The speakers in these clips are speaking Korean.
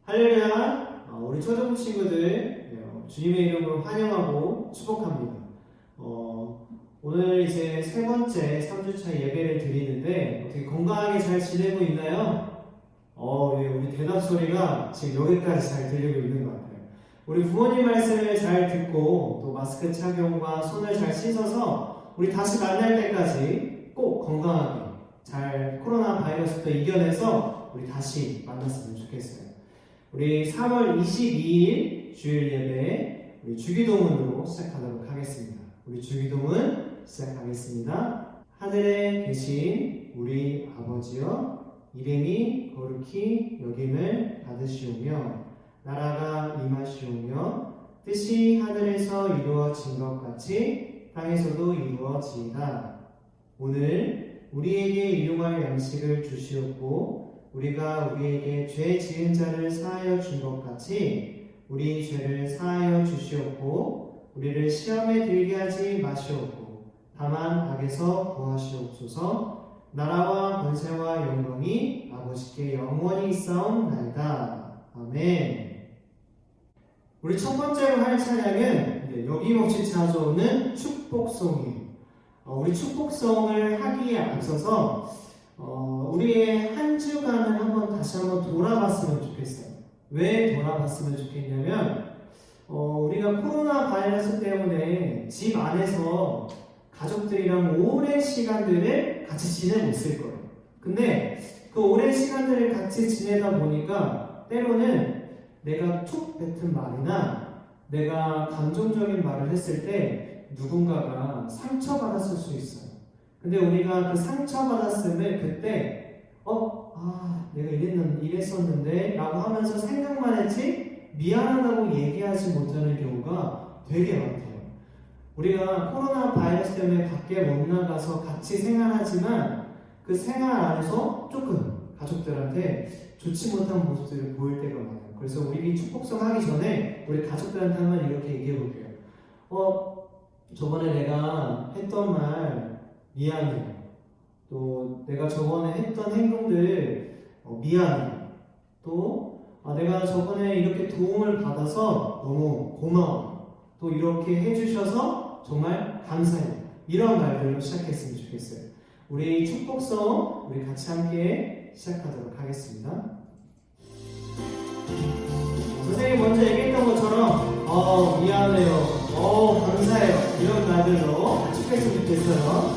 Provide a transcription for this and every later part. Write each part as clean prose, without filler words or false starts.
할렐루야. 우리 초등 친구들 주님의 이름으로 환영하고 축복합니다. 오늘 이제 세 번째 3주차 예배를 드리는데 어떻게 건강하게 잘 지내고 있나요? 우리 대답 소리가 지금 여기까지 잘 들리고 있는 것 같아요. 우리 부모님 말씀을 잘 듣고 또 마스크 착용과 손을 잘 씻어서 우리 다시 만날 때까지 꼭 건강하게 잘 코로나 바이러스도 이겨내서 우리 다시 만났으면 좋겠어요. 우리 3월 22일 주일 예배 우리 주기도문으로 시작하도록 하겠습니다. 우리 주기도문 시작하겠습니다. 하늘에 계신 우리 아버지여, 이름이 거룩히 여김을 받으시오며 나라가 임하시오며 뜻이 하늘에서 이루어진 것 같이 땅에서도 이루어지이다. 오늘 우리에게 일용할 양식을 주시옵고 우리가 우리에게 죄 지은 자를 사하여 준 것 같이 우리 죄를 사하여 주시옵고 우리를 시험에 들게 하지 마시옵고 다만 악에서 구하시옵소서. 나라와 권세와 영광이 아버지께 영원히 있사옵나이다. 아멘. 우리 첫 번째로 할 찬양은 여김없이 찾아오는 축복송이에요. 우리 축복송을 하기에 앞서서 우리의 한 주간을 다시 한번 돌아봤으면 좋겠어요. 왜 돌아봤으면 좋겠냐면 우리가 코로나 바이러스 때문에 집 안에서 가족들이랑 오랜 시간들을 같이 지내고 있을 거예요. 근데 그 오랜 시간들을 같이 지내다 보니까 때로는 내가 툭 뱉은 말이나 내가 감정적인 말을 했을 때 누군가가 상처받았을 수 있어요. 근데 우리가 그 상처받았음을 그때 내가 이랬었는데 라고 하면서 생각만 했지 미안하다고 얘기하지 못하는 경우가 되게 많대요. 우리가 코로나 바이러스 때문에 밖에 못 나가서 같이 생활하지만 그 생활 안에서 조금 가족들한테 좋지 못한 모습들을 보일 때가 많아요. 그래서 우리 축복성 하기 전에 우리 가족들한테 한번 이렇게 얘기해 볼게요. 저번에 내가 했던 말 미안해. 또 내가 저번에 했던 행동들 미안해. 또 내가 저번에 이렇게 도움을 받아서 너무 고마워. 또 이렇게 해주셔서 정말 감사해. 이런 말들로 시작했으면 좋겠어요. 우리 축복성 우리 같이 함께 시작하도록 하겠습니다. 선생님이 먼저 얘기했던 것처럼 미안해요, 감사해요 이런 말들로 축복했으면 좋겠어요.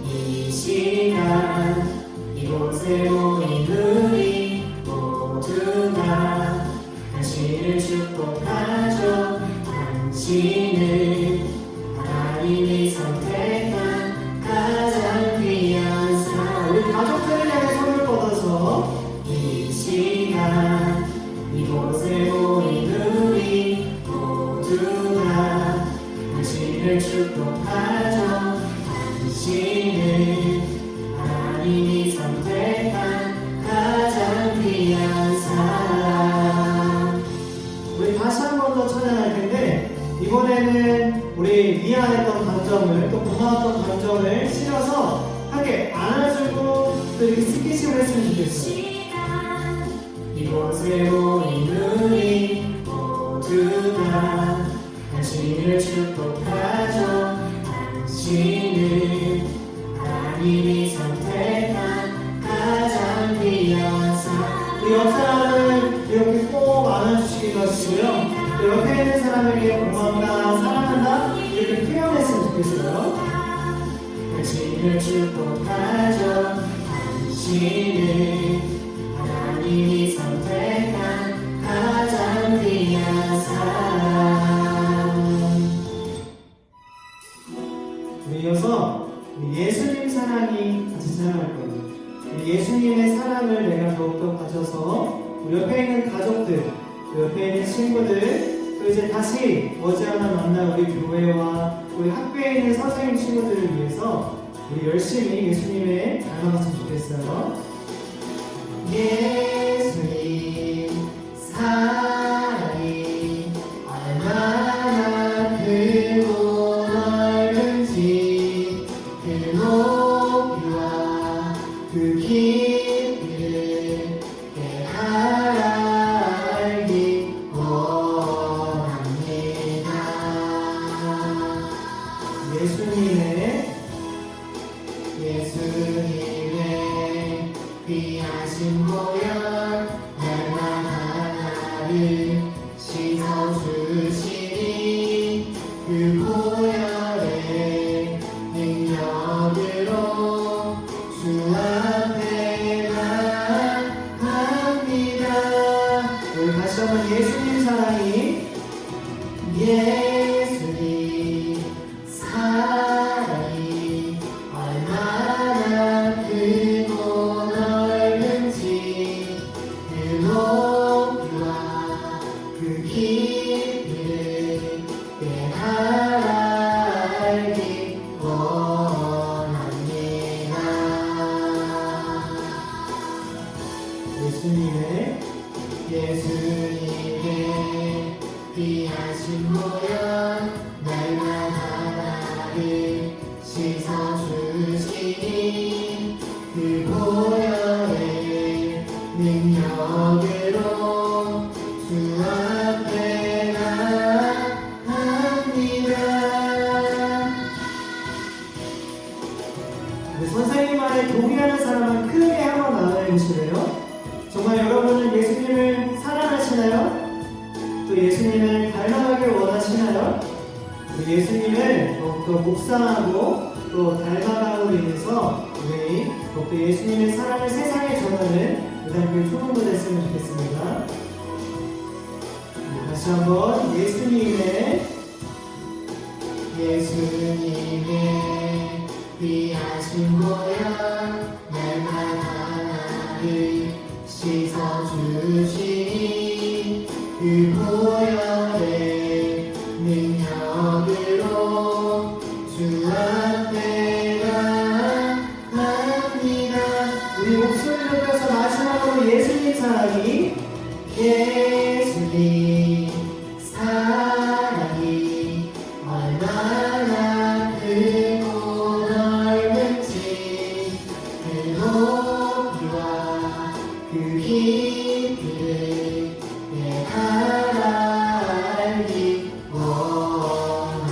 이 시간 이곳에 모인 우리 모두가 당신을 축복하죠. 당신은 하나님이 선택한 가장 귀한 사람. 우리 가족들을 향해 손을 뻗어서 이 시간 이곳에 모인 우리 모두가 당신을 축복하죠. 당신은 하나님이 선택한 가장 귀한 사람. 우리 다시 한 번 더 찬양할 텐데 이번에는 우리 미안했던 감정을 또 고마웠던 감정을 실어서 함께 안아주고 또 이렇게 스킨십을 했으면 좋겠어요. 이곳에 모인 우리 모두가 당신을 축복하죠. 당신은 하나님이 선택한 가장 귀한 사람. 우리 옆 사람을 이렇게 꼭 안아주시기도 하시고요. 또 옆에 있는 사람에게 고맙다, 사랑한다 이렇게 표현했으면 좋겠어요. 당신을 축복하죠. 당신은 하나님이 선택한 가장 귀한 사람. 이어서 예수님 사랑이 같이 찬양할 거예요. 예수님의 사랑을 내가 더욱더 가져서 우리 옆에 있는 가족들, 또 옆에 있는 친구들, 또 이제 다시 머지않아 만날 우리 교회와 우리 학교에 있는 선생님 친구들을 위해서 우리 열심히 예수님의 닮아갔으면 좋겠어요. 예수님 사랑이 얼마나 크고 넓은지 그 높이와 그 깊이를 깨달아 예수님의 귀하신 보혈 날마다 나를 씻어주시니 그 보혈의 능력으로 주 앞에 나갑니다. 우리 다시 한번 예수님 사랑이 예수님 사랑이 얼마나 크고 넓은지 그 높이와 그 깊이를 깨달아 알기 원합니다. 예수님의 귀하신 보혈 날마다 나를 씻어주시니 그 보혈의 능력으로 주 앞에 나갑니다. 선생님 말에 동의하는 사람은 크게 한번 나눠해 보실래요? 정말 여러분은 예수님을 사랑하시나요? 또 예수님을 닮아가길 원하시나요? 또 예수님을 더욱더 묵상하고 또 닮아감으로 인해서 우리 더욱더 예수님의 사랑을 세상에 전하는 은혜교회 초등부 됐으면 좋겠습니다. 다시 한번 예수님의 귀하신 보혈 날마다 나를 씻어주시니 그 보혈의 능력으로 주 앞에 나갑니다. 우리 목소리 높여서 마지막으로 예수님 사랑이 예수님 사랑이 얼마나 크고 넓은지 그 높이와 그 깊이를 깨달아 알기 원합니다.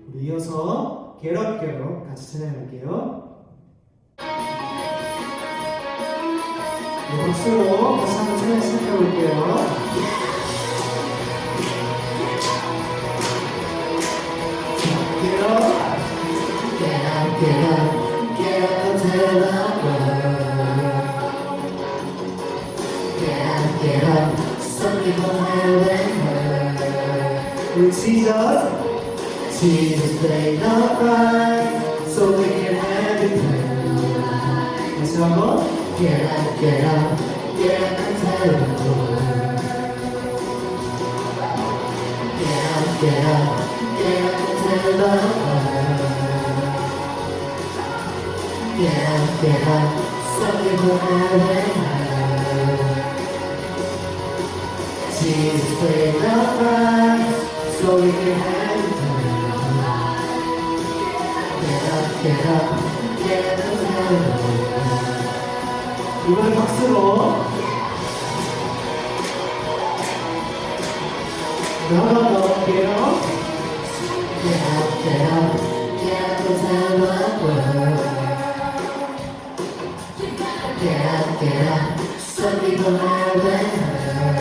우리 이어서 게럿게럿 같이 찬양할게요. 박수로 다시 한번 찬양 시작해볼게요. Get up, get up, get up, get up to the world. Get up, get up, some people haven't heard. Jesus paid the price so we can have eternal. 다시 한번 get up, get up, get up and tell the world. Get up, get up, get up and tell the world. Get up, some people haven't heard. Jesus paid the price so we can have eternal. Get up, get up, get up and tell the world. 이번엔 박수로 한 번 더 할게요. Get up, get up, get up and tell the world. Get up, get up, some people haven't heard.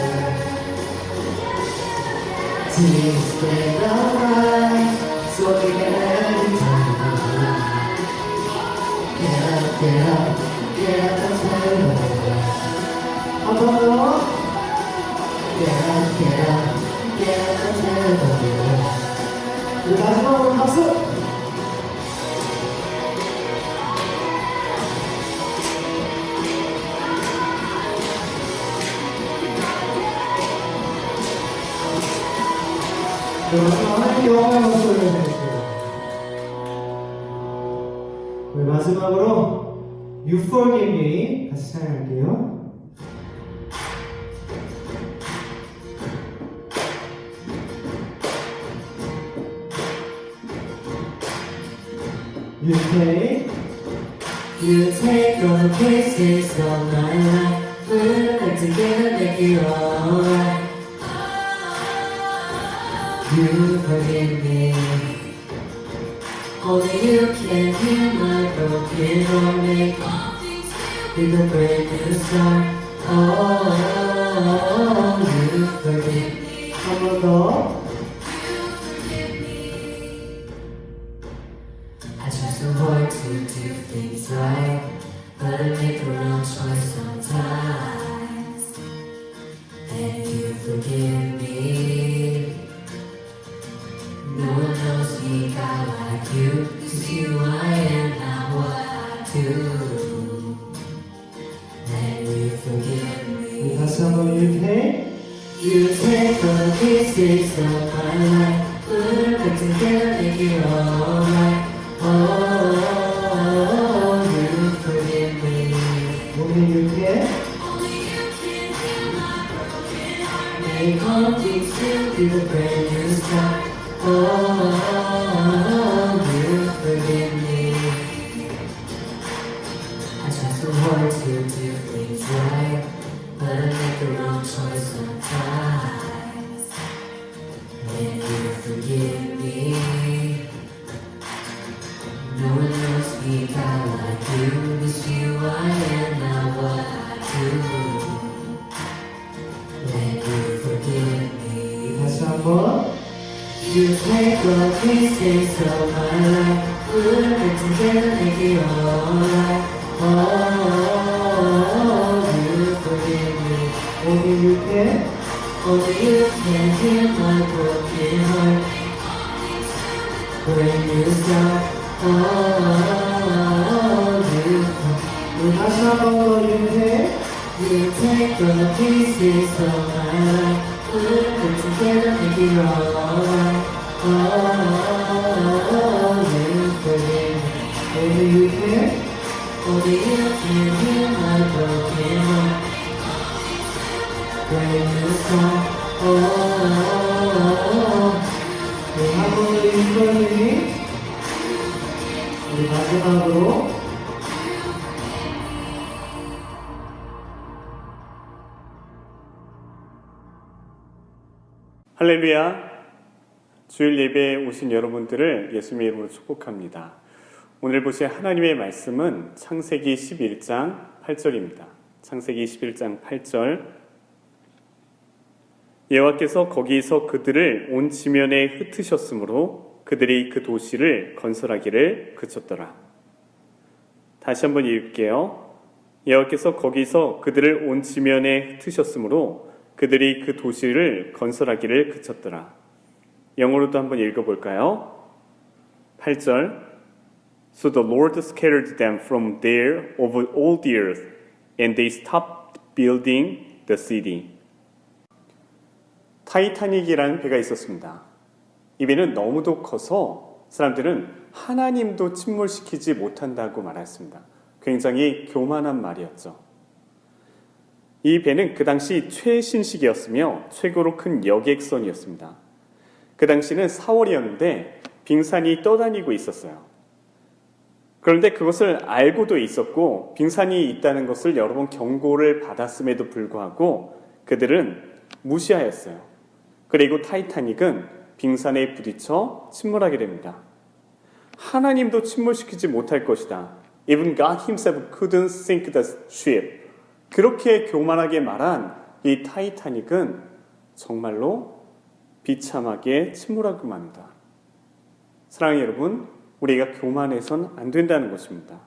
Jesus paid the price so we can have eternal. Get up, get up, get up and tell the world. 한 번 더. Get up, get up, get up and tell the world. 우리 마지막으로 박수. 하나님께 영광의 박수 올려드릴게요. 우리 마지막으로 You Forgive Me 같이 찬양할게요. You take all the pieces of my life, put it back together, make it alright. You forgive me. Only you can heal my broken heart, make all things new with a brand new start. Oh, you forgive me. 한 번 더. I try so hard to do things right, but I make the wrong choice sometimes. And you forgive me. No one knows me God like you, 'cause you I am not what I do. And you forgive me. 다시 한번 이렇게. You take the pieces of my life, put them back together, make it alright. Oh, you forgive me. 몸이 이렇게. Make all things new with a brand new start. Oh, you forgive me. I try so hard to do things right, but I make the wrong choice sometimes. And you forgive me. No one knows me God like you. It's you I am, not what I do. And you forgive me. 다시 한번. You take the pieces of my life, put them back together, make it alright. Oh, you forgive me. 몸이 이렇게. Only you can heal my broken heart. Brand new start. Oh, you 다시 한번 더 이렇게. You take the pieces of my life, put them together, make it alright. Oh, you forgive me. 몸이 이렇게. Only you can heal my broken heart. Brand new start. Oh, 한 번 더 인권이. 우리 마지막으로. 할렐루야. 주일 예배에 오신 여러분들을 예수님의 이름으로 축복합니다. 오늘 보실 하나님의 말씀은 창세기 11장 8절입니다. 창세기 11장 8절. 여호와께서 거기서 그들을 온 지면에 흩으셨으므로 그들이 그 도시를 건설하기를 그쳤더라. 다시 한번 읽을게요. 여호와께서 거기서 그들을 온 지면에 흩으셨으므로 그들이 그 도시를 건설하기를 그쳤더라. 영어로도 한번 읽어볼까요? 8절. So the Lord scattered them from there over all the earth, and they stopped building the city. 타이타닉이라는 배가 있었습니다. 이 배는 너무도 커서 사람들은 하나님도 침몰시키지 못한다고 말했습니다. 굉장히 교만한 말이었죠. 이 배는 그 당시 최신식이었으며 최고로 큰 여객선이었습니다. 그 당시는 4월이었는데 빙산이 떠다니고 있었어요. 그런데 그것을 알고도 있었고 빙산이 있다는 것을 여러 번 경고를 받았음에도 불구하고 그들은 무시하였어요. 그리고 타이타닉은 빙산에 부딪혀 침몰하게 됩니다. 하나님도 침몰시키지 못할 것이다. Even God himself couldn't sink the ship. 그렇게 교만하게 말한 이 타이타닉은 정말로 비참하게 침몰하고 맙니다. 사랑하는 여러분, 우리가 교만해선 안 된다는 것입니다.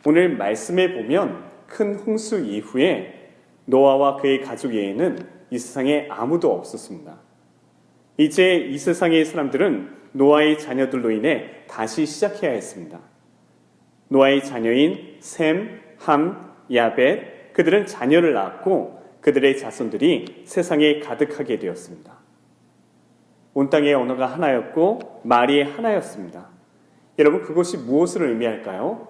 오늘 말씀에 보면 큰 홍수 이후에 노아와 그의 가족 외에는 이 세상에 아무도 없었습니다. 이제 이 세상의 사람들은 노아의 자녀들로 인해 다시 시작해야 했습니다. 노아의 자녀인 셈, 함, 야벳, 그들은 자녀를 낳았고 그들의 자손들이 세상에 가득하게 되었습니다. 온 땅의 언어가 하나였고 말이 하나였습니다. 여러분, 그것이 무엇을 의미할까요?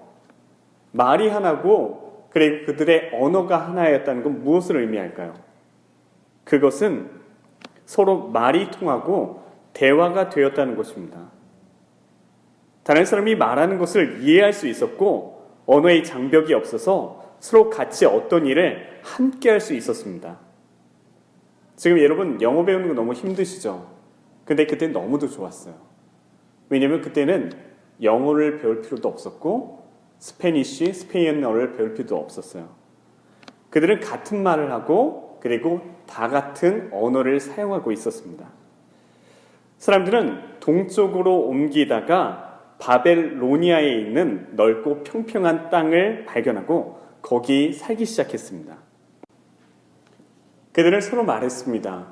말이 하나고 그리고 그들의 언어가 하나였다는 건 무엇을 의미할까요? 그것은 서로 말이 통하고 대화가 되었다는 것입니다. 다른 사람이 말하는 것을 이해할 수 있었고 언어의 장벽이 없어서 서로 같이 어떤 일을 함께 할 수 있었습니다. 지금 여러분 영어 배우는 거 너무 힘드시죠? 근데 그때 너무도 좋았어요. 왜냐면 그때는 영어를 배울 필요도 없었고 스페인어를 배울 필요도 없었어요. 그들은 같은 말을 하고 그리고 다 같은 언어를 사용하고 있었습니다. 사람들은 동쪽으로 옮기다가 바벨로니아에 있는 넓고 평평한 땅을 발견하고 거기 살기 시작했습니다. 그들은 서로 말했습니다.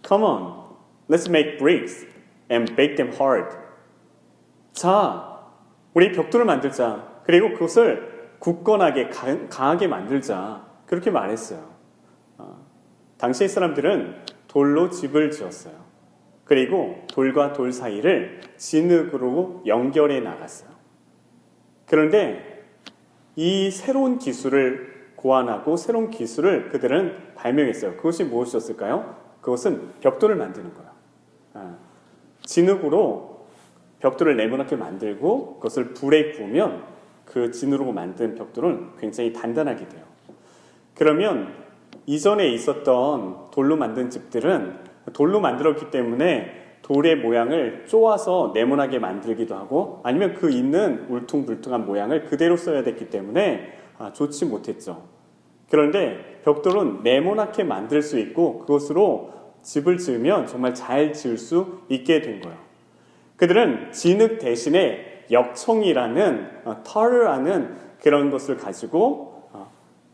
Come on, let's make bricks and bake them hard. 자, 우리 벽돌을 만들자. 그리고 그것을 굳건하게 강하게 만들자. 그렇게 말했어요. 당시의 사람들은 돌로 집을 지었어요. 그리고 돌과 돌 사이를 진흙으로 연결해 나갔어요. 그런데 이 새로운 기술을 고안하고 새로운 기술을 그들은 발명했어요. 그것이 무엇이었을까요? 그것은 벽돌을 만드는 거예요. 진흙으로 벽돌을 네모나게 만들고 그것을 불에 구우면 그 진으로 만든 벽돌은 굉장히 단단하게 돼요. 그러면 이전에 있었던 돌로 만든 집들은 돌로 만들었기 때문에 돌의 모양을 쪼아서 네모나게 만들기도 하고 아니면 그 있는 울퉁불퉁한 모양을 그대로 써야 됐기 때문에 좋지 못했죠. 그런데 벽돌은 네모나게 만들 수 있고 그것으로 집을 지으면 정말 잘 지을 수 있게 된 거예요. 그들은 진흙 대신에 역청이라는 털이라는 그런 것을 가지고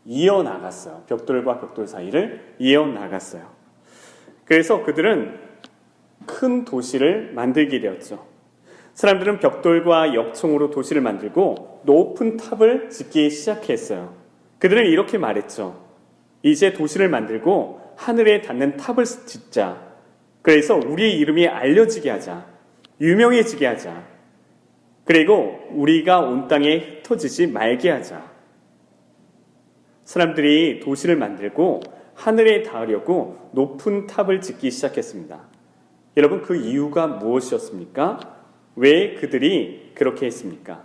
이어나갔어요. 벽돌과 벽돌 사이를 이어나갔어요. 그래서 그들은 큰 도시를 만들게 되었죠. 사람들은 벽돌과 역청으로 도시를 만들고 높은 탑을 짓기 시작했어요. 그들은 이렇게 말했죠. 이제 도시를 만들고 하늘에 닿는 탑을 짓자. 그래서 우리의 이름이 알려지게 하자. 유명해지게 하자. 그리고 우리가 온 땅에 흩어지지 말게 하자. 사람들이 도시를 만들고 하늘에 닿으려고 높은 탑을 짓기 시작했습니다. 여러분, 그 이유가 무엇이었습니까? 왜 그들이 그렇게 했습니까?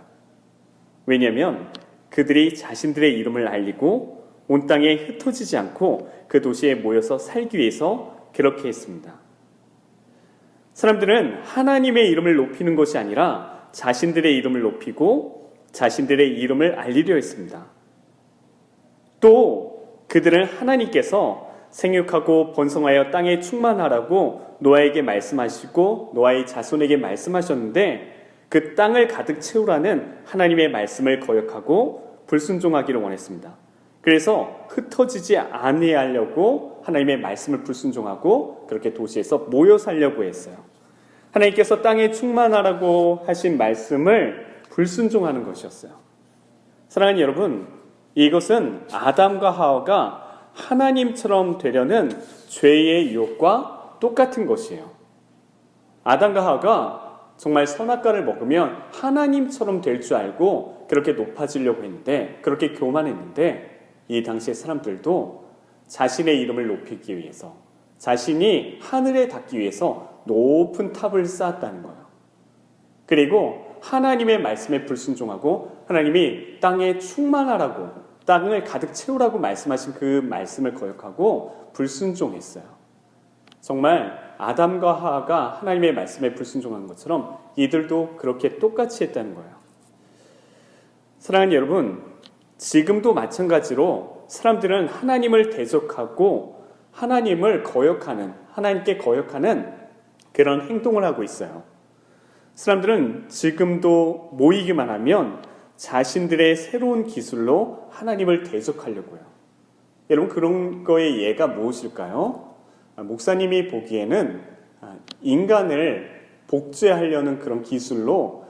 왜냐하면 그들이 자신들의 이름을 알리고 온 땅에 흩어지지 않고 그 도시에 모여서 살기 위해서 그렇게 했습니다. 사람들은 하나님의 이름을 높이는 것이 아니라 자신들의 이름을 높이고 자신들의 이름을 알리려 했습니다. 또 그들은 하나님께서 생육하고 번성하여 땅에 충만하라고 노아에게 말씀하시고 노아의 자손에게 말씀하셨는데 그 땅을 가득 채우라는 하나님의 말씀을 거역하고 불순종하기를 원했습니다. 그래서 흩어지지 아니하려고 하나님의 말씀을 불순종하고 그렇게 도시에서 모여 살려고 했어요. 하나님께서 땅에 충만하라고 하신 말씀을 불순종하는 것이었어요. 사랑하는 여러분, 이것은 아담과 하와가 하나님처럼 되려는 죄의 유혹과 똑같은 것이에요. 아담과 하와가 정말 선악과를 먹으면 하나님처럼 될 줄 알고 그렇게 높아지려고 했는데, 그렇게 교만했는데, 이 당시의 사람들도 자신의 이름을 높이기 위해서, 자신이 하늘에 닿기 위해서 높은 탑을 쌓았다는 거예요. 그리고 하나님의 말씀에 불순종하고 하나님이 땅에 충만하라고, 땅을 가득 채우라고 말씀하신 그 말씀을 거역하고 불순종했어요. 정말 아담과 하와가 하나님의 말씀에 불순종한 것처럼 이들도 그렇게 똑같이 했다는 거예요. 사랑하는 여러분, 지금도 마찬가지로 사람들은 하나님을 대적하고 하나님을 거역하는, 하나님께 거역하는 그런 행동을 하고 있어요. 사람들은 지금도 모이기만 하면 자신들의 새로운 기술로 하나님을 대적하려고요. 여러분, 그런 거의 예가 무엇일까요? 목사님이 보기에는 인간을 복제하려는 그런 기술로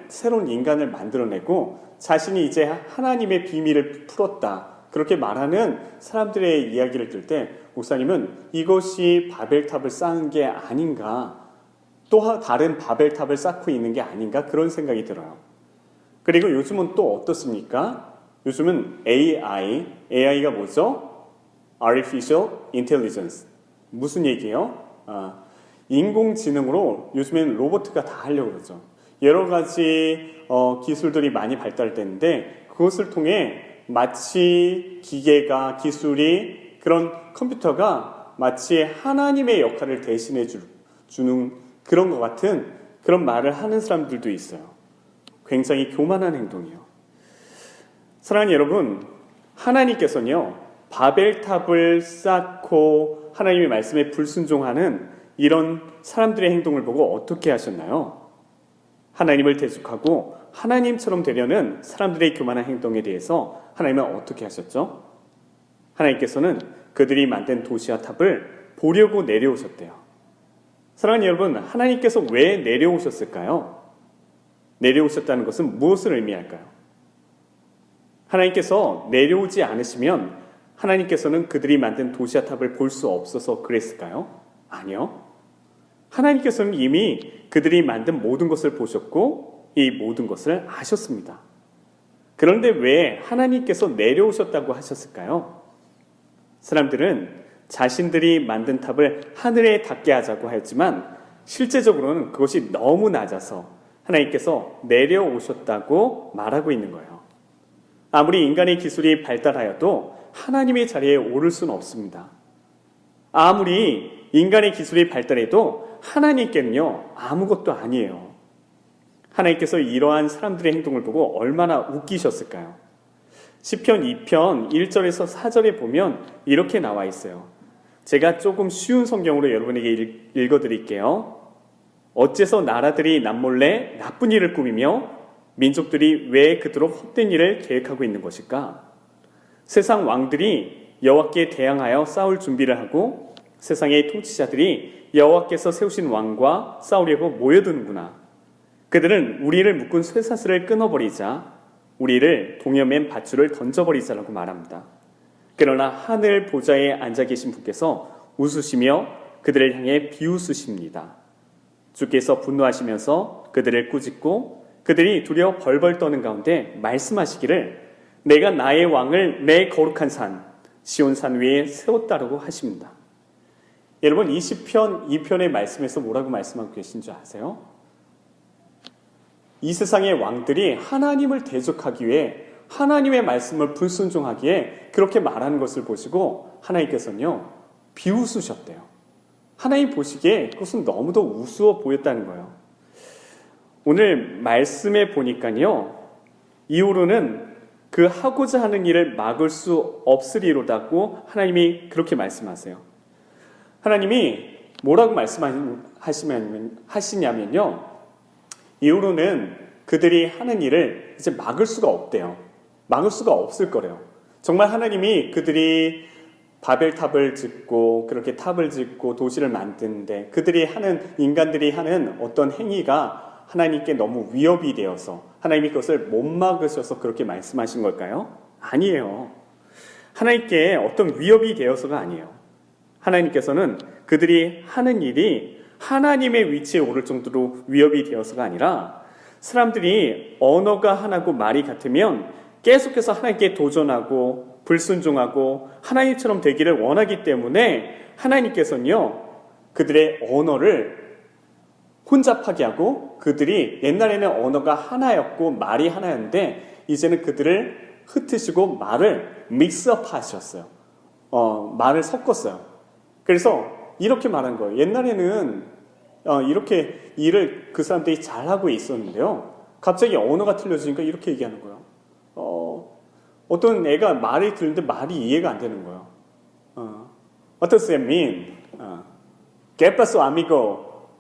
새로운 인간을 만들어내고 자신이 이제 하나님의 비밀을 풀었다, 그렇게 말하는 사람들의 이야기를 들을 때 목사님은 이것이 바벨탑을 쌓은 게 아닌가, 또 다른 바벨탑을 쌓고 있는 게 아닌가, 그런 생각이 들어요. 그리고 요즘은 또 어떻습니까? 요즘은 AI가 뭐죠? Artificial Intelligence. 무슨 얘기예요? 인공지능으로 요즘에는 로봇가 다 하려고 그러죠. 여러 가지 기술들이 많이 발달됐는데 그것을 통해 마치 기계가, 기술이, 그런 컴퓨터가 마치 하나님의 역할을 대신해 주는 그런 것 같은 그런 말을 하는 사람들도 있어요. 굉장히 교만한 행동이에요. 사랑하는 여러분, 하나님께서는요, 바벨탑을 쌓고 하나님의 말씀에 불순종하는 이런 사람들의 행동을 보고 어떻게 하셨나요? 하나님을 대적하고 하나님처럼 되려는 사람들의 교만한 행동에 대해서 하나님은 어떻게 하셨죠? 하나님께서는 그들이 만든 도시와 탑을 보려고 내려오셨대요. 사랑하는 여러분, 하나님께서 왜 내려오셨을까요? 내려오셨다는 것은 무엇을 의미할까요? 하나님께서 내려오지 않으시면 하나님께서는 그들이 만든 도시와 탑을 볼 수 없어서 그랬을까요? 아니요. 하나님께서는 이미 그들이 만든 모든 것을 보셨고 이 모든 것을 아셨습니다. 그런데 왜 하나님께서 내려오셨다고 하셨을까요? 사람들은 자신들이 만든 탑을 하늘에 닿게 하자고 했지만 실제적으로는 그것이 너무 낮아서 하나님께서 내려오셨다고 말하고 있는 거예요. 아무리 인간의 기술이 발달하여도 하나님의 자리에 오를 수는 없습니다. 아무리 인간의 기술이 발달해도 하나님께는요, 아무것도 아니에요. 하나님께서 이러한 사람들의 행동을 보고 얼마나 웃기셨을까요? 시편 2편 1절에서 4절에 보면 이렇게 나와 있어요. 제가 조금 쉬운 성경으로 여러분에게 읽어드릴게요. 어째서 나라들이 남몰래 나쁜 일을 꾸미며 민족들이 왜 그토록 헛된 일을 계획하고 있는 것일까? 세상 왕들이 여호와께 대항하여 싸울 준비를 하고 세상의 통치자들이 여호와께서 세우신 왕과 싸우려고 모여드는구나. 그들은 우리를 묶은 쇠사슬을 끊어버리자, 우리를 동여맨 밧줄을 던져버리자라고 말합니다. 그러나 하늘 보좌에 앉아 계신 분께서 웃으시며 그들을 향해 비웃으십니다. 주께서 분노하시면서 그들을 꾸짖고 그들이 두려워 벌벌 떠는 가운데 말씀하시기를 내가 나의 왕을 내 거룩한 산 시온산 위에 세웠다라고 하십니다. 여러분, 이 시편 2편의 말씀에서 뭐라고 말씀하고 계신 줄 아세요? 이 세상의 왕들이 하나님을 대적하기 위해 하나님의 말씀을 불순종하기에 그렇게 말하는 것을 보시고 하나님께서는요, 비웃으셨대요. 하나님 보시기에 그것은 너무도 우스워 보였다는 거예요. 오늘 말씀에 보니까요, 이후로는 그 하고자 하는 일을 막을 수 없으리로다고 하나님이 그렇게 말씀하세요. 하나님이 뭐라고 말씀하시냐면요, 이후로는 그들이 하는 일을 이제 막을 수가 없대요. 막을 수가 없을 거래요. 정말 하나님이 그들이 바벨탑을 짓고 그렇게 탑을 짓고 도시를 만드는데 그들이 하는, 인간들이 하는 어떤 행위가 하나님께 너무 위협이 되어서 하나님이 그것을 못 막으셔서 그렇게 말씀하신 걸까요? 아니에요. 하나님께 어떤 위협이 되어서가 아니에요. 하나님께서는 그들이 하는 일이 하나님의 위치에 오를 정도로 위협이 되어서가 아니라 사람들이 언어가 하나고 말이 같으면 계속해서 하나님께 도전하고 불순종하고 하나님처럼 되기를 원하기 때문에 하나님께서는요, 그들의 언어를 혼잡하게 하고 그들이 옛날에는 언어가 하나였고 말이 하나였는데 이제는 그들을 흩으시고 말을 믹스업 하셨어요. 말을 섞었어요. 그래서 이렇게 말한 거예요. 옛날에는 이렇게 일을 그 사람들이 잘하고 있었는데요, 갑자기 언어가 틀려지니까 이렇게 얘기하는 거예요. 어떤 애가 말을 듣는데 말이 이해가 안 되는 거예요. What does that mean? ¿Qué pasó, amigo?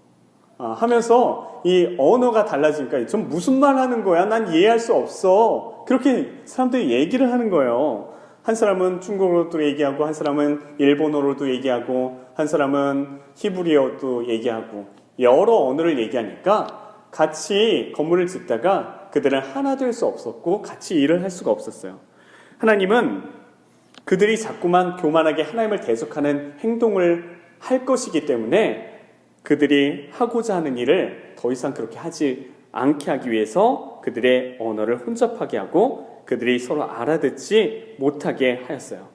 하면서 이 언어가 달라지니까 좀 무슨 말 하는 거야? 난 이해할 수 없어. 그렇게 사람들이 얘기를 하는 거예요. 한 사람은 중국어로도 얘기하고, 한 사람은 일본어로도 얘기하고, 한 사람은 히브리어도 얘기하고, 여러 언어를 얘기하니까 같이 건물을 짓다가 그들은 하나 될 수 없었고 같이 일을 할 수가 없었어요. 하나님은 그들이 자꾸만 교만하게 하나님을 대적하는 행동을 할 것이기 때문에 그들이 하고자 하는 일을 더 이상 그렇게 하지 않게 하기 위해서 그들의 언어를 혼잡하게 하고 그들이 서로 알아듣지 못하게 하였어요.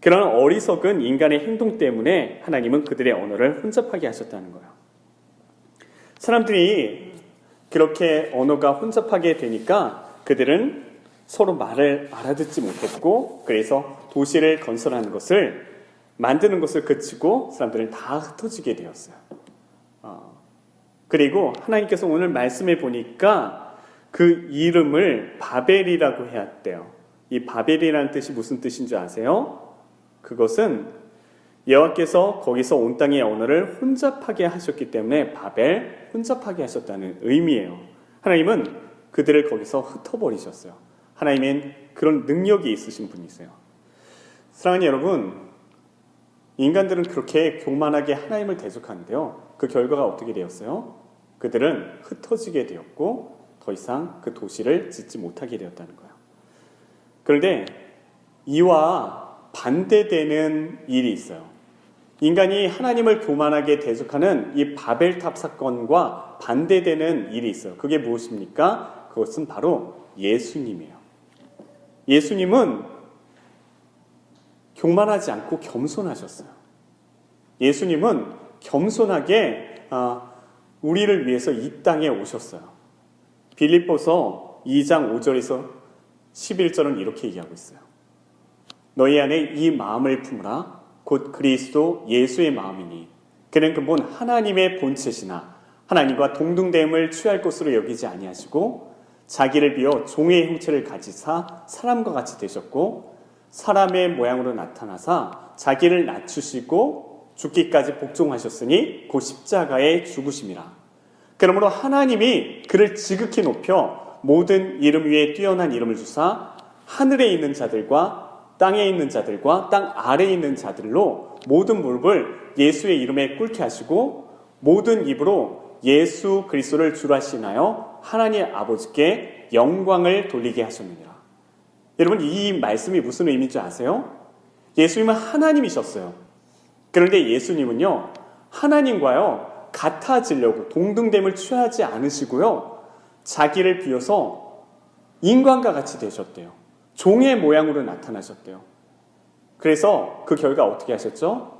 그런 어리석은 인간의 행동 때문에 하나님은 그들의 언어를 혼잡하게 하셨다는 거예요. 사람들이 그렇게 언어가 혼잡하게 되니까 그들은 서로 말을 알아듣지 못했고, 그래서 도시를 건설하는 것을, 만드는 것을 그치고 사람들은 다 흩어지게 되었어요. 그리고 하나님께서 오늘 말씀해 보니까 그 이름을 바벨이라고 해왔대요. 이 바벨이라는 뜻이 무슨 뜻인 줄 아세요? 그것은 여호와께서 거기서 온 땅의 언어를 혼잡하게 하셨기 때문에 바벨, 혼잡하게 하셨다는 의미예요. 하나님은 그들을 거기서 흩어버리셨어요. 하나님은 그런 능력이 있으신 분이세요. 사랑하는 여러분, 인간들은 그렇게 교만하게 하나님을 대적하는데요. 그 결과가 어떻게 되었어요? 그들은 흩어지게 되었고 더 이상 그 도시를 짓지 못하게 되었다는 거예요. 그런데 이와 반대되는 일이 있어요. 인간이 하나님을 교만하게 대적하는 이 바벨탑 사건과 반대되는 일이 있어요. 그게 무엇입니까? 그것은 바로 예수님이에요. 예수님은 교만하지 않고 겸손하셨어요. 예수님은 겸손하게 우리를 위해서 이 땅에 오셨어요. 빌립보서 2장 5절에서 11절은 이렇게 얘기하고 있어요. 너희 안에 이 마음을 품으라. 곧 그리스도 예수의 마음이니 그는 근본 하나님의 본체시나 하나님과 동등됨을 취할 것으로 여기지 아니하시고 자기를 비워 종의 형체를 가지사 사람과 같이 되셨고 사람의 모양으로 나타나사 자기를 낮추시고 죽기까지 복종하셨으니 곧 십자가에 죽으심이라. 그러므로 하나님이 그를 지극히 높여 모든 이름 위에 뛰어난 이름을 주사 하늘에 있는 자들과 땅에 있는 자들과 땅 아래에 있는 자들로 모든 무릎을 예수의 이름에 꿇게 하시고 모든 입으로 예수 그리스도를 주로 하시나요 하나님 아버지께 영광을 돌리게 하셨느니라. 여러분, 이 말씀이 무슨 의미인지 아세요? 예수님은 하나님이셨어요. 그런데 예수님은요, 하나님과요 같아지려고 동등됨을 취하지 않으시고요, 자기를 비워서 인간과 같이 되셨대요. 종의 모양으로 나타나셨대요. 그래서 그 결과 어떻게 하셨죠?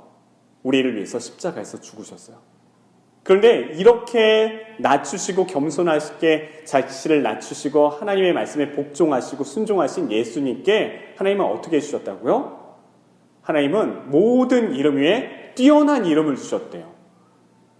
우리를 위해서 십자가에서 죽으셨어요. 그런데 이렇게 낮추시고 겸손하게 자신을 낮추시고 하나님의 말씀에 복종하시고 순종하신 예수님께 하나님은 어떻게 해주셨다고요? 하나님은 모든 이름 위에 뛰어난 이름을 주셨대요.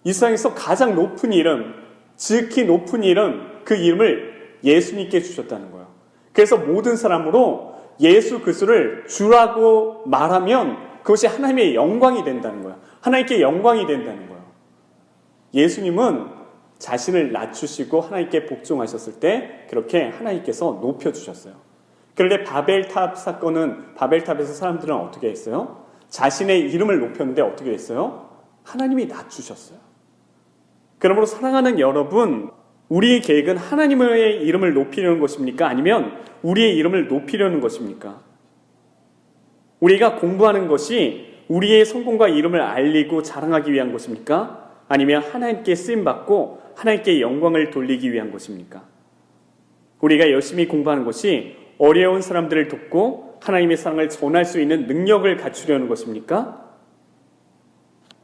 이 세상에서 가장 높은 이름, 지극히 높은 이름, 그 이름을 예수님께 주셨다는 거예요. 그래서 모든 사람으로 예수 그리스도를 주라고 말하면 그것이 하나님의 영광이 된다는 거예요. 하나님께 영광이 된다는 거예요. 예수님은 자신을 낮추시고 하나님께 복종하셨을 때 그렇게 하나님께서 높여주셨어요. 그런데 바벨탑 사건은, 바벨탑에서 사람들은 어떻게 했어요? 자신의 이름을 높였는데 어떻게 했어요? 하나님이 낮추셨어요. 그러므로 사랑하는 여러분, 우리의 계획은 하나님의 이름을 높이려는 것입니까? 아니면 우리의 이름을 높이려는 것입니까? 우리가 공부하는 것이 우리의 성공과 이름을 알리고 자랑하기 위한 것입니까? 아니면 하나님께 쓰임받고 하나님께 영광을 돌리기 위한 것입니까? 우리가 열심히 공부하는 것이 어려운 사람들을 돕고 하나님의 사랑을 전할 수 있는 능력을 갖추려는 것입니까?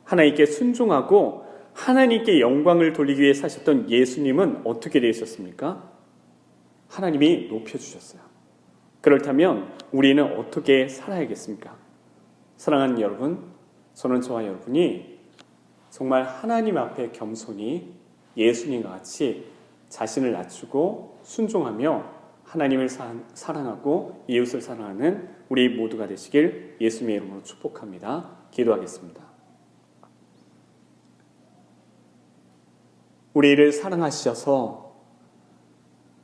하나님께 순종하고 하나님께 영광을 돌리기 위해 사셨던 예수님은 어떻게 되셨습니까? 하나님이 높여주셨어요. 그렇다면 우리는 어떻게 살아야겠습니까? 사랑하는 여러분, 저는 저와 여러분이 정말 하나님 앞에 겸손히 예수님과 같이 자신을 낮추고 순종하며 하나님을 사랑하고 이웃을 사랑하는 우리 모두가 되시길 예수님의 이름으로 축복합니다. 기도하겠습니다. 우리를 사랑하셔서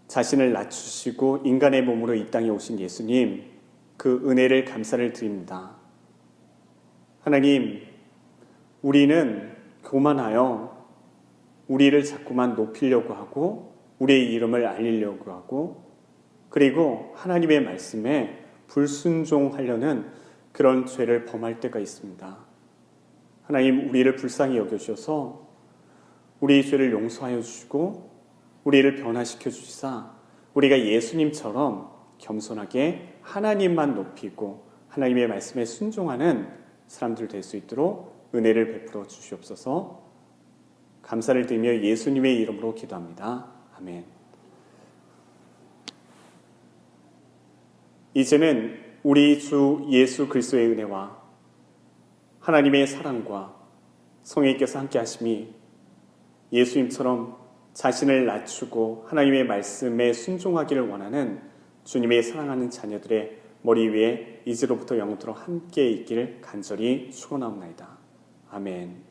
자신을 낮추시고 인간의 몸으로 이 땅에 오신 예수님, 그 은혜를 감사를 드립니다. 하나님, 우리는 교만하여 우리를 자꾸만 높이려고 하고 우리의 이름을 알리려고 하고 그리고 하나님의 말씀에 불순종하려는 그런 죄를 범할 때가 있습니다. 하나님, 우리를 불쌍히 여겨주셔서 우리의 죄를 용서하여 주시고 우리를 변화시켜 주시사 우리가 예수님처럼 겸손하게 하나님만 높이고 하나님의 말씀에 순종하는 사람들 될 수 있도록 은혜를 베풀어 주시옵소서. 감사를 드리며 예수님의 이름으로 기도합니다. 아멘. 이제는 우리 주 예수 그리스도의 은혜와 하나님의 사랑과 성령께서 함께 하심이 예수님처럼 자신을 낮추고 하나님의 말씀에 순종하기를 원하는 주님의 사랑하는 자녀들의 머리 위에 이제로부터 영원토록 함께 있기를 간절히 축원하옵나이다. 아멘.